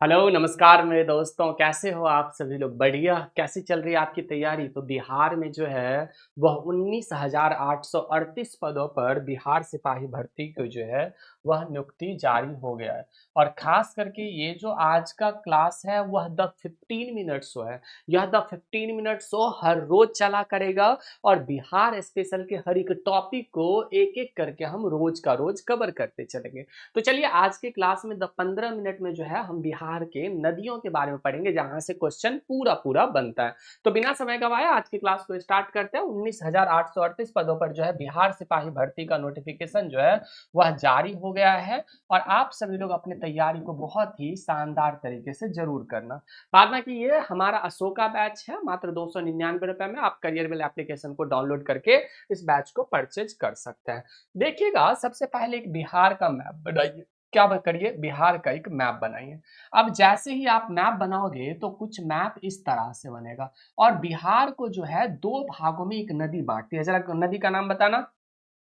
Hello नमस्कार मेरे दोस्तों, कैसे हो आप सभी लोग? बढ़िया। कैसी चल रही है आपकी तैयारी? तो बिहार में जो है वह 19,838 पदों पर बिहार सिपाही भर्ती को जो है वह नियुक्ति जारी हो गया है। और खास करके ये जो आज का क्लास है वह द 15 मिनट शो है। यह द 15 मिनट शो हर रोज चला करेगा और बिहार स्पेशल के हर एक टॉपिक को एक एक करके हम रोज का रोज कवर करते चलेंगे। तो चलिए आज के क्लास में 15 मिनट में जो है हम बिहार के नदियों के बारे में पढ़ेंगे, जहां से क्वेश्चन पूरा पूरा बनता है। तो बिना समय गवाए आज की क्लास को स्टार्ट करते हैं। 19,838 पदों पर जो है बिहार सिपाही भर्ती का नोटिफिकेशन जो है वह जारी हो गया है। और आप सभी लोग अपनी तैयारी को बहुत ही शानदार तरीके से जरूर करना। बाद में कि ये हमारा अशोका बैच है, मात्र 299 रुपए में आप करियर वेल एप्लीकेशन को डाउनलोड करके इस बैच को परचेज कर सकते हैं। देखिएगा, सबसे पहले एक बिहार का मैप बनाइए। क्या करिए? बिहार का एक मैप बनाइए। अब जैसे ही आप मैप बनाओगे तो कुछ मैप इस तरह से बनेगा। और बिहार को जो है दो भागों में एक नदी बांटती है। जरा नदी का नाम बताना,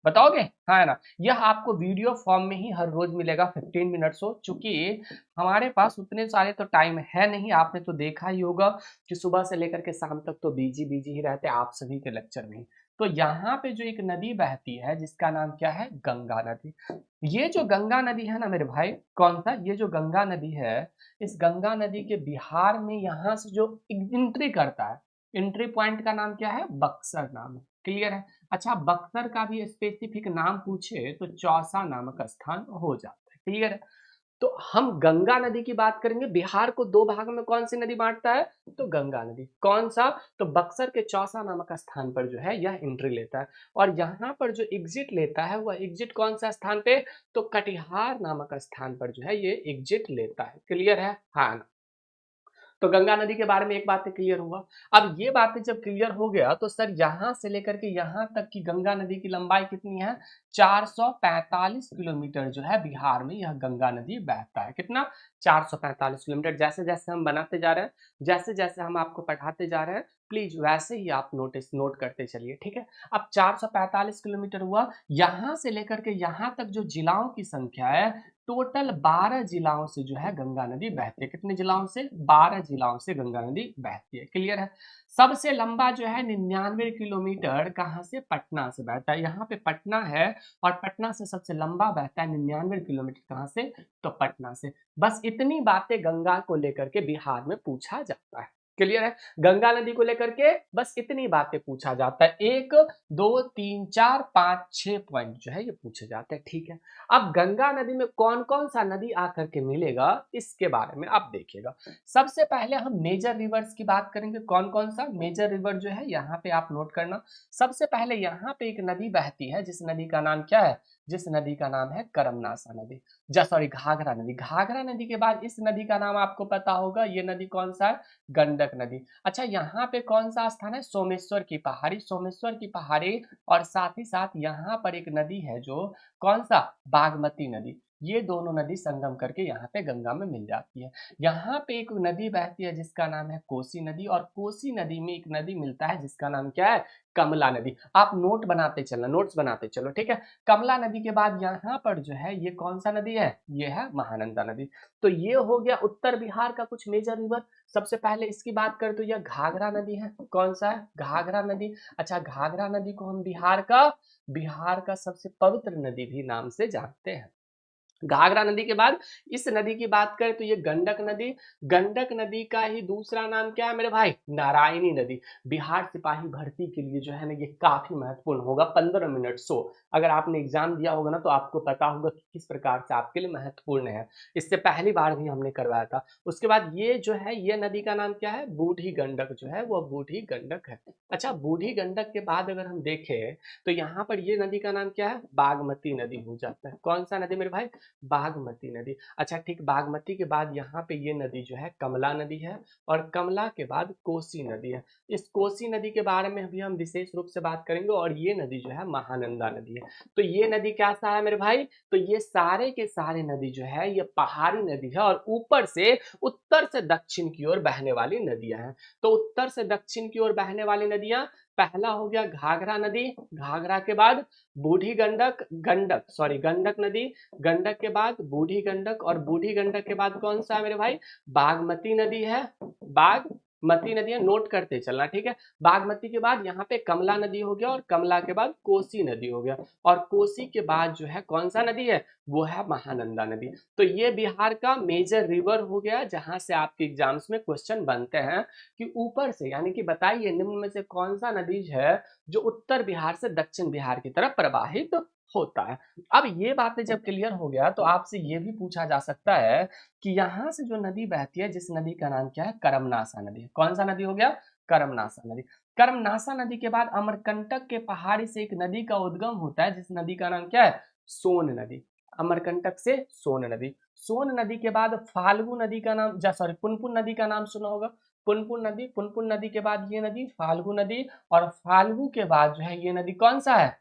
बताओगे? हाँ है ना? यह आपको वीडियो फॉर्म में ही हर रोज मिलेगा 15 मिनट्स हो, चूंकि हमारे पास उतने सारे तो टाइम है नहीं। आपने तो देखा ही होगा कि सुबह से लेकर के शाम तक तो बिजी बिजी ही रहते हैं आप सभी के लेक्चर में। तो यहाँ पे जो एक नदी बहती है जिसका नाम क्या है? गंगा नदी। ये जो गंगा नदी है ना मेरे भाई, कौन सा? ये जो गंगा नदी है, इस गंगा नदी के बिहार में यहाँ से जो एंट्री करता है, एंट्री पॉइंट का नाम क्या है? बक्सर नाम है। क्लियर है? अच्छा, बक्सर का भी स्पेसिफिक नाम पूछे तो चौसा नामक स्थान हो जाता है। क्लियर है? तो हम गंगा नदी की बात करेंगे। बिहार को दो भाग में कौन सी नदी बांटता है? तो गंगा नदी। कौन सा? तो बक्सर के चौसा नामक स्थान पर जो है यह एंट्री लेता है। और यहाँ पर जो एग्जिट लेता है वह एग्जिट कौन सा स्थान पे? तो कटिहार नामक स्थान पर जो है ये एग्जिट लेता है। क्लियर है? हाँ ना? तो गंगा नदी के बारे में एक बात क्लियर हुआ। अब ये बातें जब क्लियर हो गया तो सर यहां से लेकर के यहां तक की गंगा नदी की लंबाई कितनी है? 445 किलोमीटर जो है बिहार में यह गंगा नदी बहता है। कितना? 445 किलोमीटर। जैसे जैसे हम बनाते जा रहे हैं, जैसे जैसे हम आपको पढ़ाते जा रहे हैं, प्लीज वैसे ही आप नोट करते चलिए। ठीक है? अब 445 किलोमीटर हुआ। यहां से लेकर के यहां तक जो जिलाओं की संख्या है, टोटल 12 जिलाओं से जो है गंगा नदी बहती है। कितने जिलाओं से? 12 जिलाओं से गंगा नदी बहती है। क्लियर है? सबसे लंबा जो है 99 किलोमीटर कहाँ से? पटना से बहता है। यहाँ पे पटना है और पटना से सबसे लंबा बहता है 99 किलोमीटर। कहाँ से? तो पटना से। बस इतनी बातें गंगा को लेकर के बिहार में पूछा जाता है। क्लियर है? गंगा नदी को लेकर के बस इतनी बातें पूछा जाता है। 1 2 3 4 5 6 पॉइंट जो है ये पूछे जाते हैं। ठीक है? अब गंगा नदी में कौन कौन सा नदी आकर के मिलेगा इसके बारे में आप देखिएगा। सबसे पहले हम मेजर रिवर्स की बात करेंगे। कौन कौन सा मेजर रिवर जो है यहाँ पे आप नोट करना। सबसे पहले यहाँ पे एक नदी बहती है जिस नदी का नाम क्या है? जिस नदी का नाम है करमनासा नदी। सॉरी, घाघरा नदी। घाघरा नदी के बाद इस नदी का नाम आपको पता होगा, ये नदी कौन सा है? गंडक नदी। अच्छा, यहाँ पे कौन सा स्थान है? सोमेश्वर की पहाड़ी। सोमेश्वर की पहाड़ी। और साथ ही साथ यहाँ पर एक नदी है जो कौन सा? बागमती नदी। ये दोनों नदी संगम करके यहाँ पे गंगा में मिल जाती है। यहाँ पे एक नदी बहती है जिसका नाम है कोसी नदी। और कोसी नदी में एक नदी मिलता है जिसका नाम क्या है? कमला नदी। आप नोट बनाते चलना, नोट्स बनाते चलो। ठीक है? कमला नदी के बाद यहाँ पर जो है ये कौन सा नदी है? ये है महानंदा नदी। तो ये हो गया उत्तर बिहार का कुछ मेजर रिवर। सबसे पहले इसकी बात करें तो यह घाघरा नदी है। कौन सा है? घाघरा नदी। अच्छा, घाघरा नदी को हम बिहार का सबसे पवित्र नदी भी नाम से जानते हैं। घाघरा नदी के बाद इस नदी की बात करें तो ये गंडक नदी। गंडक नदी का ही दूसरा नाम क्या है मेरे भाई? नारायणी नदी। बिहार सिपाही भर्ती के लिए जो है ना ये काफी महत्वपूर्ण होगा। 15 मिनट सो अगर आपने एग्जाम दिया होगा ना तो आपको पता होगा कि किस प्रकार से आपके लिए महत्वपूर्ण है। इससे पहली बार भी हमने करवाया था। उसके बाद ये जो है ये नदी का नाम क्या है? बूढ़ी गंडक जो है वो बूढ़ी गंडक है। अच्छा, बूढ़ी गंडक के बाद अगर हम देखें तो यहाँ पर ये नदी का नाम क्या है? बागमती नदी हो जाता है। कौन सा नदी मेरे भाई? बागमती नदी। अच्छा ठीक, बागमती के बाद यहाँ पे ये नदी जो है कमला नदी है। और कमला के बाद कोसी नदी है। इस कोसी नदी के बारे में भी हम विशेष रूप से बात करेंगे। और ये नदी जो है महानंदा नदी है। तो ये नदी कैसा है मेरे भाई? तो ये सारे के सारे नदी जो है ये पहाड़ी नदी है और ऊपर से उत्तर से दक्षिण की ओर बहने वाली नदियां हैं। तो उत्तर से दक्षिण की ओर बहने वाली नदियां पहला हो गया घाघरा नदी, घाघरा के बाद बूढ़ी गंडक, गंडक नदी, गंडक के बाद बूढ़ी गंडक, और बूढ़ी गंडक के बाद कौन सा है मेरे भाई, बागमती नदी है, बागमती नदी है, नोट करते चलना, ठीक है। बागमती के बाद यहाँ पे कमला नदी हो गया, और कमला के बाद कोसी नदी हो गया, और कोसी के बाद जो है कौन सा नदी है, वो है महानंदा नदी। तो ये बिहार का मेजर रिवर हो गया, जहां से आपके एग्जाम्स में क्वेश्चन बनते हैं कि ऊपर से, यानी कि बताइए निम्न में से कौन सा नदी है जो उत्तर बिहार से दक्षिण बिहार की तरफ प्रवाहित होता है। अब ये बातें जब क्लियर हो गया तो आपसे ये भी पूछा जा सकता है कि यहाँ से जो नदी बहती है, जिस नदी का नाम क्या है, करमनासा नदी। कौन सा नदी हो गया, करमनासा नदी। करमनासा नदी के बाद अमरकंटक के पहाड़ी से एक नदी का उद्गम होता है, जिस नदी का नाम क्या है, सोन नदी। अमरकंटक से सोन नदी। सोन नदी के बाद फाल्गु नदी का नाम, सॉरी, पुनपुन नदी का नाम सुना होगा, पुनपुन नदी। पुनपुन नदी के बाद ये नदी फाल्गु नदी, और फाल्गु के बाद जो है ये नदी कौन सा है,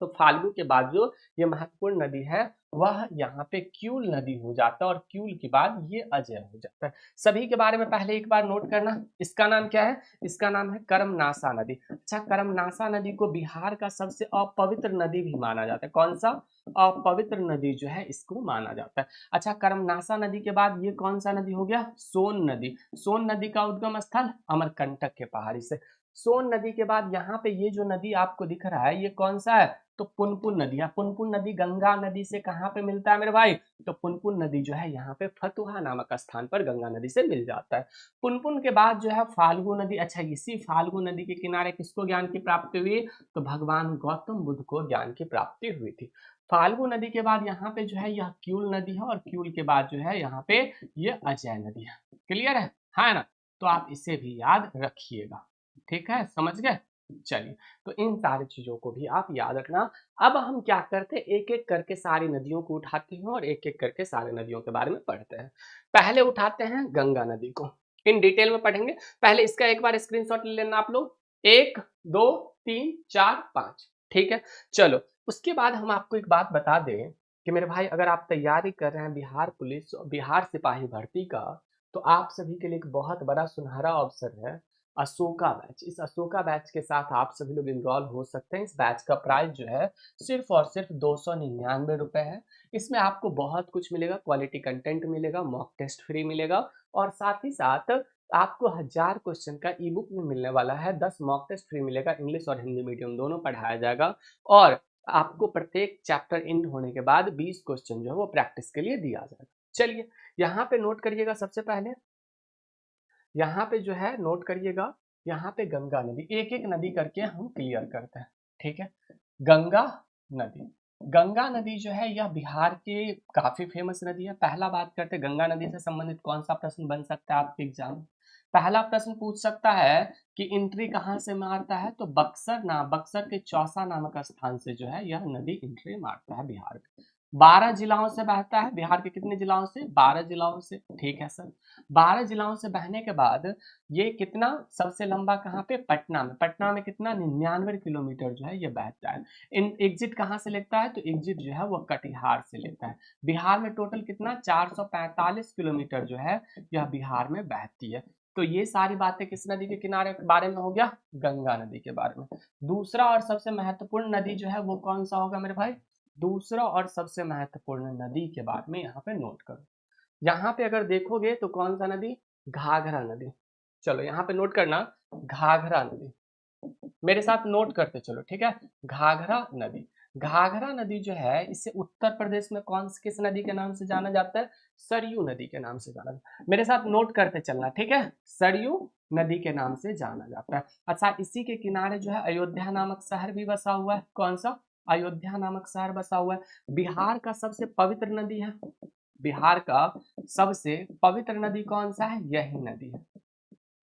तो फाल्गु के बाद जो ये महत्वपूर्ण नदी है वह यहाँ पे क्यूल नदी हो जाता है, और क्यूल के बाद ये अजय हो जाता है। सभी के बारे में पहले एक बार नोट करना। इसका नाम क्या है, इसका नाम है करमनासा नदी। अच्छा, करमनासा नदी को बिहार का सबसे अपवित्र नदी भी माना जाता है। कौन सा, अपवित्र नदी जो है इसको माना जाता है। अच्छा, करमनासा नदी के बाद ये कौन सा नदी हो गया, सोन नदी। सोन नदी का उद्गम स्थल अमरकंटक के पहाड़ी से। सोन नदी के बाद यहाँ पे ये जो नदी आपको दिख रहा है ये कौन सा है, तो पुनपुन नदी है। पुनपुन नदी गंगा नदी से कहाँ पे मिलता है मेरे भाई, तो पुनपुन नदी जो है यहाँ पे फतुहा नामक स्थान पर गंगा नदी से मिल जाता है। पुनपुन के बाद जो है फाल्गु नदी। अच्छा, इसी फाल्गु नदी के किनारे किसको ज्ञान की प्राप्ति हुई, तो भगवान गौतम बुद्ध को ज्ञान की प्राप्ति हुई थी। फाल्गु नदी के बाद यहाँ पे जो है यह क्यूल नदी है, और क्यूल के बाद जो है यहाँ पे ये अजय नदी है। क्लियर है ना, तो आप इसे भी याद रखिएगा, ठीक है, समझ गए। चलिए, तो इन सारी चीजों को भी आप याद रखना। अब हम क्या करते हैं, एक एक करके सारी नदियों को उठाते हैं और एक एक करके सारी नदियों के बारे में पढ़ते हैं। पहले उठाते हैं गंगा नदी को, इन डिटेल में पढ़ेंगे। पहले इसका एक बार स्क्रीनशॉट ले लेना आप लोग, 1 2 3 4 5, ठीक है। चलो, उसके बाद हम आपको एक बात बता दें कि मेरे भाई, अगर आप तैयारी कर रहे हैं बिहार पुलिस, बिहार सिपाही भर्ती का, तो आप सभी के लिए एक बहुत बड़ा सुनहरा अवसर है, अशोका बैच। इस अशोका बैच के साथ आप सभी लोग इनरोल हो सकते हैं। इस बैच का प्राइस जो है सिर्फ और सिर्फ 299 रुपए है। इसमें आपको बहुत कुछ मिलेगा, क्वालिटी कंटेंट मिलेगा, मॉक टेस्ट फ्री मिलेगा, और साथ ही साथ आपको 1000 क्वेश्चन का ई बुक में मिलने वाला है। 10 मॉक टेस्ट फ्री मिलेगा, इंग्लिश और हिंदी मीडियम दोनों पढ़ाया जाएगा, और आपको प्रत्येक चैप्टर एंड होने के बाद 20 क्वेश्चन जो है वो प्रैक्टिस के लिए दिया जाएगा। चलिए, यहाँ पे नोट करिएगा, सबसे पहले यहाँ पे जो है नोट करिएगा, यहाँ पे गंगा नदी, एक एक नदी करके हम क्लियर करते हैं, ठीक है। गंगा नदी, गंगा नदी जो है यह बिहार की काफी फेमस नदी है। पहला बात करते हैं गंगा नदी से संबंधित कौन सा प्रश्न बन सकता है आपके एग्जाम। पहला प्रश्न पूछ सकता है कि एंट्री कहाँ से मारता है, तो बक्सर के चौसा नामक स्थान से जो है यह नदी एंट्री मारता है बिहार में। 12 जिलाओं से बहता है, बिहार के कितने जिलाओं से, 12 जिलाओं से, ठीक है सर। 12 जिलाओं से बहने के बाद ये कितना सबसे लंबा कहाँ पे, पटना में। पटना में कितना, 99 किलोमीटर जो है ये बहता है। इन एग्जिट कहाँ से लेता है, तो एग्जिट जो है वो कटिहार से लेता है। बिहार में टोटल कितना, 445 किलोमीटर जो है यह बिहार में बहती है। तो ये सारी बातें किस नदी के किनारे के बारे में हो गया, गंगा नदी के बारे में। दूसरा और सबसे महत्वपूर्ण नदी जो है वो कौन सा होगा मेरे भाई, दूसरा और सबसे महत्वपूर्ण नदी के बारे में यहाँ पे नोट करो। यहाँ पे अगर देखोगे तो कौन सा नदी, घाघरा नदी। चलो यहाँ पे नोट करना, घाघरा नदी, मेरे साथ नोट करते चलो, ठीक है। घाघरा नदी, घाघरा नदी जो है इसे उत्तर प्रदेश में किस नदी के नाम से जाना जाता है, सरयू नदी के नाम से जाना जाता है। मेरे साथ नोट करते चलना, ठीक है, सरयू नदी के नाम से जाना जाता है। अच्छा, इसी के किनारे जो है अयोध्या नामक शहर भी बसा हुआ है। कौन सा, अयोध्या नामक शहर बसा हुआ है। बिहार का सबसे पवित्र नदी है, बिहार का सबसे पवित्र नदी कौन सा है, यही नदी है।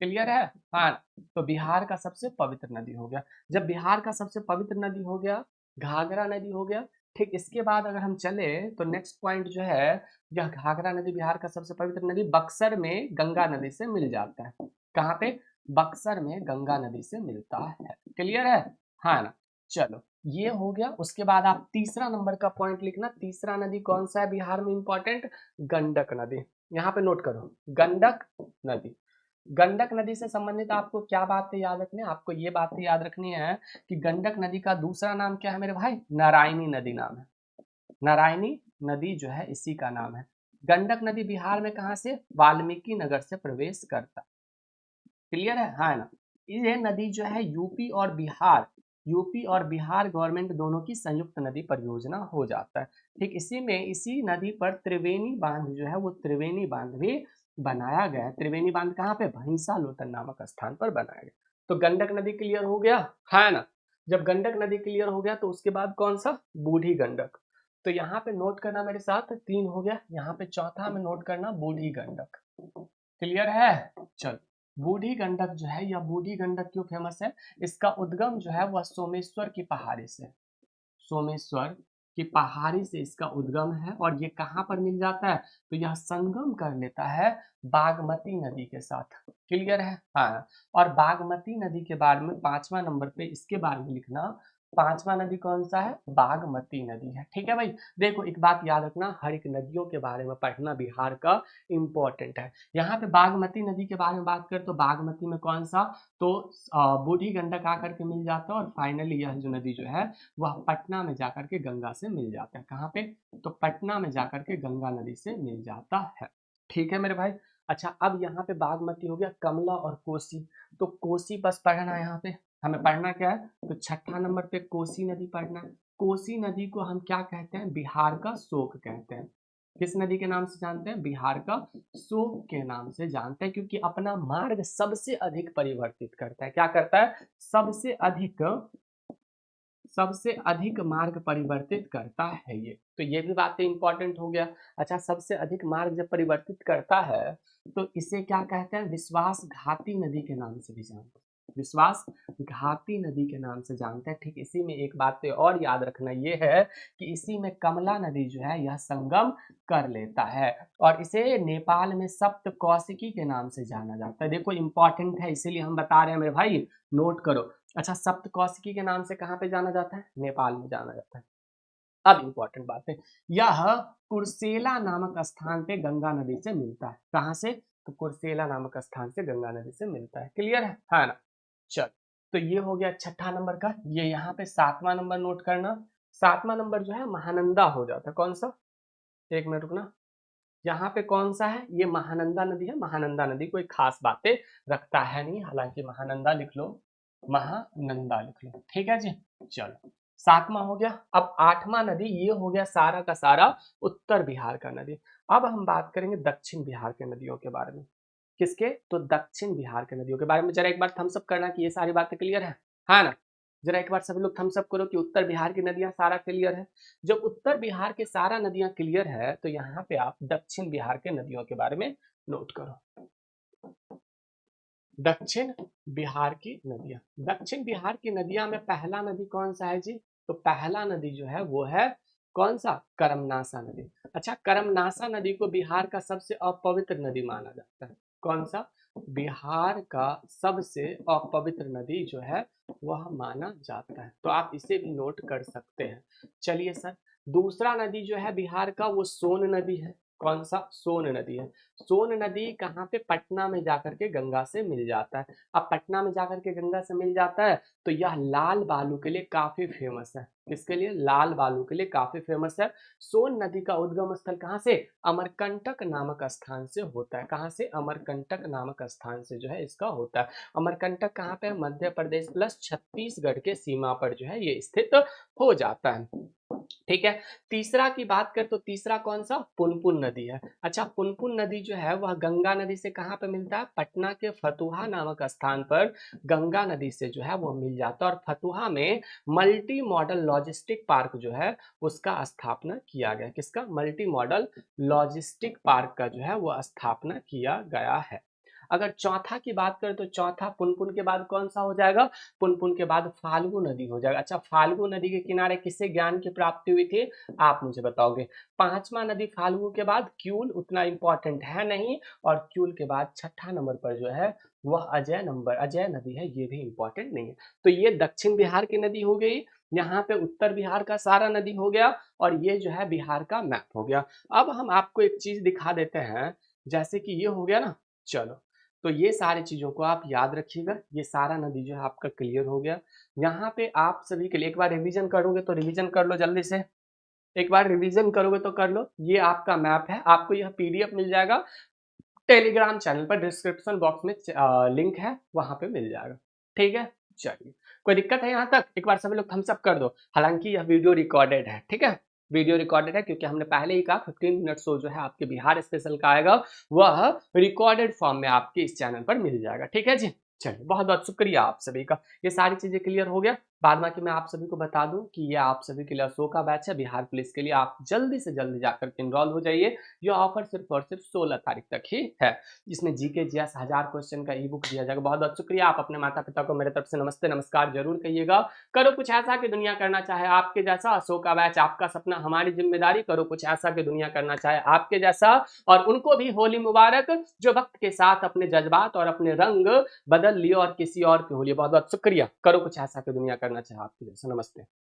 क्लियर है, हाँ। तो बिहार का सबसे पवित्र नदी हो गया। जब बिहार का सबसे पवित्र नदी हो गया, घाघरा नदी हो गया, ठीक। इसके बाद अगर हम चले तो नेक्स्ट पॉइंट जो है, यह घाघरा नदी बिहार का सबसे पवित्र नदी बक्सर में गंगा नदी से मिल जाता है। कहाँ पे, बक्सर में गंगा नदी से मिलता है। क्लियर है, हाँ ना। चलो, ये हो गया। उसके बाद आप तीसरा नंबर का पॉइंट लिखना। तीसरा नदी कौन सा है बिहार में इंपॉर्टेंट, गंडक नदी। यहाँ पे नोट करो, गंडक नदी। गंडक नदी से संबंधित आपको क्या बातें याद रखनी है? आपको ये बातें याद रखनी है कि गंडक नदी का दूसरा नाम क्या है मेरे भाई? नारायणी नदी नाम है। नारायणी नदी जो है इसी का नाम है। गंडक नदी बिहार में कहाँ से? वाल्मीकि नगर से प्रवेश करता। क्लियर है? हाँ ना। ये नदी जो है यूपी और बिहार गवर्नमेंट दोनों की संयुक्त नदी परियोजना हो जाता है। ठीक इसी में इसी नदी पर त्रिवेणी बांध जो है वो त्रिवेणी बांध भी बनाया गया है। त्रिवेणी बांध कहाँ पे? भैंसा लोतन नामक स्थान पर बनाया गया। तो गंडक नदी क्लियर हो गया है ना। जब गंडक नदी क्लियर हो गया तो उसके बाद कौन सा? बूढ़ी गंडक। तो यहाँ पे नोट करना मेरे साथ, 3 हो गया। यहाँ पे चौथा में नोट करना बूढ़ी गंडक। क्लियर है? चल, बूढ़ी गंडक जो है या बूढ़ी गंडक क्यों फेमस है? इसका उद्गम जो है वह सोमेश्वर की पहाड़ी से, सोमेश्वर की पहाड़ी से इसका उद्गम है। और ये कहाँ पर मिल जाता है? तो यह संगम कर लेता है बागमती नदी के साथ। क्लियर है? हाँ। और बागमती नदी के बारे में 5वां नंबर पे इसके बारे में लिखना। 5वां नदी कौन सा है? बागमती नदी है। ठीक है भाई। देखो एक बात याद रखना, हर एक नदियों के बारे में पढ़ना बिहार का इम्पोर्टेंट है। यहाँ पे बागमती नदी के बारे में बात करें तो बागमती में कौन सा? तो बूढ़ी गंडक आकर के मिल जाता है। और फाइनली यह जो नदी जो है वह पटना में जाकर के गंगा से मिल जाता है। कहाँ पे? तो पटना में जाकर के गंगा नदी से मिल जाता है। ठीक है मेरे भाई। अच्छा, अब यहाँ पे बागमती हो गया, कमला और कोसी। तो कोसी बस पढ़ना है। यहाँ पे हमें पढ़ना क्या है? तो छठा नंबर पे कोसी नदी पढ़ना है। कोसी नदी को हम क्या कहते हैं? बिहार का शोक कहते हैं। किस नदी के नाम से जानते हैं? बिहार का शोक के नाम से जानते हैं, क्योंकि अपना मार्ग सबसे अधिक परिवर्तित करता है। क्या करता है? सबसे अधिक मार्ग परिवर्तित करता है ये। तो ये भी बातें इंपॉर्टेंट हो गया। अच्छा, सबसे अधिक मार्ग जब परिवर्तित करता है तो इसे क्या कहते हैं? विश्वासघाती नदी के नाम से भी जानते हैं। विश्वासघाती नदी के नाम से जानते हैं। ठीक इसी में एक बात और याद रखना ये है कि इसी में कमला नदी जो है यह संगम कर लेता है। और इसे नेपाल में सप्तकौशिकी के नाम से जाना जाता है। देखो इंपॉर्टेंट है इसीलिए हम बता रहे हैं मेरे भाई, नोट करो। अच्छा, सप्तकौशिकी के नाम से कहाँ पे जाना जाता है? नेपाल में जाना जाता है। अब इंपॉर्टेंट बात है, यह कुर्सेला नामक स्थान पे गंगा नदी से मिलता है। कहाँ से? तो कुर्सेला नामक स्थान से गंगा नदी से मिलता है। क्लियर है ना? चल, तो ये हो गया छठा नंबर का। ये यहाँ पे 7वां नंबर नोट करना। 7वां नंबर जो है महानंदा हो जाता है। कौन सा? एक मिनट रुकना। यहाँ पे कौन सा है? ये महानंदा नदी है। महानंदा नदी कोई खास बातें रखता है नहीं, हालांकि महानंदा लिख लो, महानंदा लिख लो। ठीक है जी। चलो, 7वां हो गया। अब 8वां नदी ये हो गया सारा का सारा उत्तर बिहार का नदी। अब हम बात करेंगे दक्षिण बिहार के नदियों के बारे में। किसके? तो दक्षिण बिहार के नदियों के बारे में जरा एक बार थम्स अप करना कि ये सारी बातें क्लियर है ना। जरा एक बार सभी लोग थम्स अप करो कि उत्तर बिहार की नदियां सारा क्लियर है। जब उत्तर बिहार के सारा नदियां क्लियर है तो यहाँ पे आप दक्षिण बिहार के नदियों के बारे में नोट करो। दक्षिण बिहार की नदियां, दक्षिण बिहार की नदियां में पहला नदी कौन सा है जी? तो पहला नदी जो है वो है कौन सा? करमनासा नदी। अच्छा, करमनासा नदी को बिहार का सबसे अपवित्र नदी माना जाता है। कौन सा? बिहार का सबसे अपवित्र नदी जो है वह माना जाता है। तो आप इसे भी नोट कर सकते हैं। चलिए सर, दूसरा नदी जो है बिहार का वो सोन नदी है। कौन सा? सोन नदी है। सोन नदी कहाँ पे? पटना में जाकर के गंगा से मिल जाता है। अब पटना में जाकर के गंगा से मिल जाता है तो यह लाल बालू के लिए काफी फेमस है। किसके लिए? लाल बालू के लिए काफी फेमस है। सोन नदी का उद्गम स्थल कहाँ से? अमरकंटक नामक स्थान से होता है। कहाँ से? अमरकंटक नामक स्थान से जो है इसका होता है। अमरकंटक कहाँ पे? मध्य प्रदेश प्लस छत्तीसगढ़ के सीमा पर जो है ये स्थित हो जाता है। ठीक है। तीसरा की बात कर तो तीसरा कौन सा? पुनपुन नदी है। अच्छा, पुनपुन नदी जो है वह गंगा नदी से कहाँ पे मिलता है? पटना के फतुहा नामक स्थान पर गंगा नदी से जो है वो मिल जाता है। और फतुहा में मल्टी मॉडल लॉजिस्टिक पार्क जो है उसका स्थापना किया गया। किसका? मल्टी मॉडल लॉजिस्टिक पार्क का जो है वो स्थापना किया गया है। अगर चौथा की बात करें तो चौथा पुनपुन के बाद कौन सा हो जाएगा? पुनपुन के बाद फाल्गु नदी हो जाएगा। अच्छा, फाल्गु नदी के किनारे किससे ज्ञान की प्राप्ति हुई थी? आप मुझे बताओगे। 5वां नदी फाल्गु के बाद क्यूल, उतना इंपॉर्टेंट है नहीं। और क्यूल के बाद छठा नंबर पर जो है वह अजय नदी है, ये भी इंपॉर्टेंट नहीं है। तो ये दक्षिण बिहार की नदी हो गई। यहाँ पे उत्तर बिहार का सारा नदी हो गया। और ये जो है बिहार का मैप हो गया। अब हम आपको एक चीज दिखा देते हैं, जैसे कि ये हो गया ना। चलो, तो ये सारी चीज़ों को आप याद रखिएगा। ये सारा नदी जो है आपका क्लियर हो गया। यहाँ पे आप सभी के लिए एक बार रिवीजन करोगे तो रिवीजन कर लो जल्दी से, एक बार रिवीजन करोगे तो कर लो। ये आपका मैप है, आपको यह पीडीएफ मिल जाएगा टेलीग्राम चैनल पर, डिस्क्रिप्शन बॉक्स में लिंक है, वहां पे मिल जाएगा। ठीक है, चलिए कोई दिक्कत है यहाँ तक? एक बार सभी लोग थम्स अप कर दो। हालांकि यह वीडियो रिकॉर्डेड है, ठीक है, वीडियो रिकॉर्डेड है क्योंकि हमने पहले ही कहा 15 मिनट शो जो है आपके बिहार स्पेशल का आएगा, वह रिकॉर्डेड फॉर्म में आपके इस चैनल पर मिल जाएगा। ठीक है जी, चलिए बहुत बहुत शुक्रिया आप सभी का। ये सारी चीजें क्लियर हो गया। बाद बाकी मैं आप सभी को बता दूं कि ये आप सभी के लिए अशोक का बैच है बिहार पुलिस के लिए, आप जल्दी से जल्दी जाकर के इनरोल हो जाइए। यह ऑफर सिर्फ और सिर्फ 16 तारीख तक ही है, जिसमें जीके जीएस 1000 क्वेश्चन का ई बुक दिया जाएगा। बहुत बहुत शुक्रिया। आप अपने माता पिता को मेरे तरफ से नमस्ते नमस्कार जरूर कहिएगा। करो कुछ ऐसा कि दुनिया करना चाहे आपके जैसा। अशोक का बैच आपका सपना हमारी जिम्मेदारी। करो कुछ ऐसा कि दुनिया करना चाहे आपके जैसा। और उनको भी होली मुबारक, जो वक्त के साथ अपने जज्बात और अपने रंग बदल लिए और किसी और की होली। बहुत बहुत शुक्रिया। करो कुछ ऐसा कि दुनिया करना चाहे आपके जैसा। नमस्ते।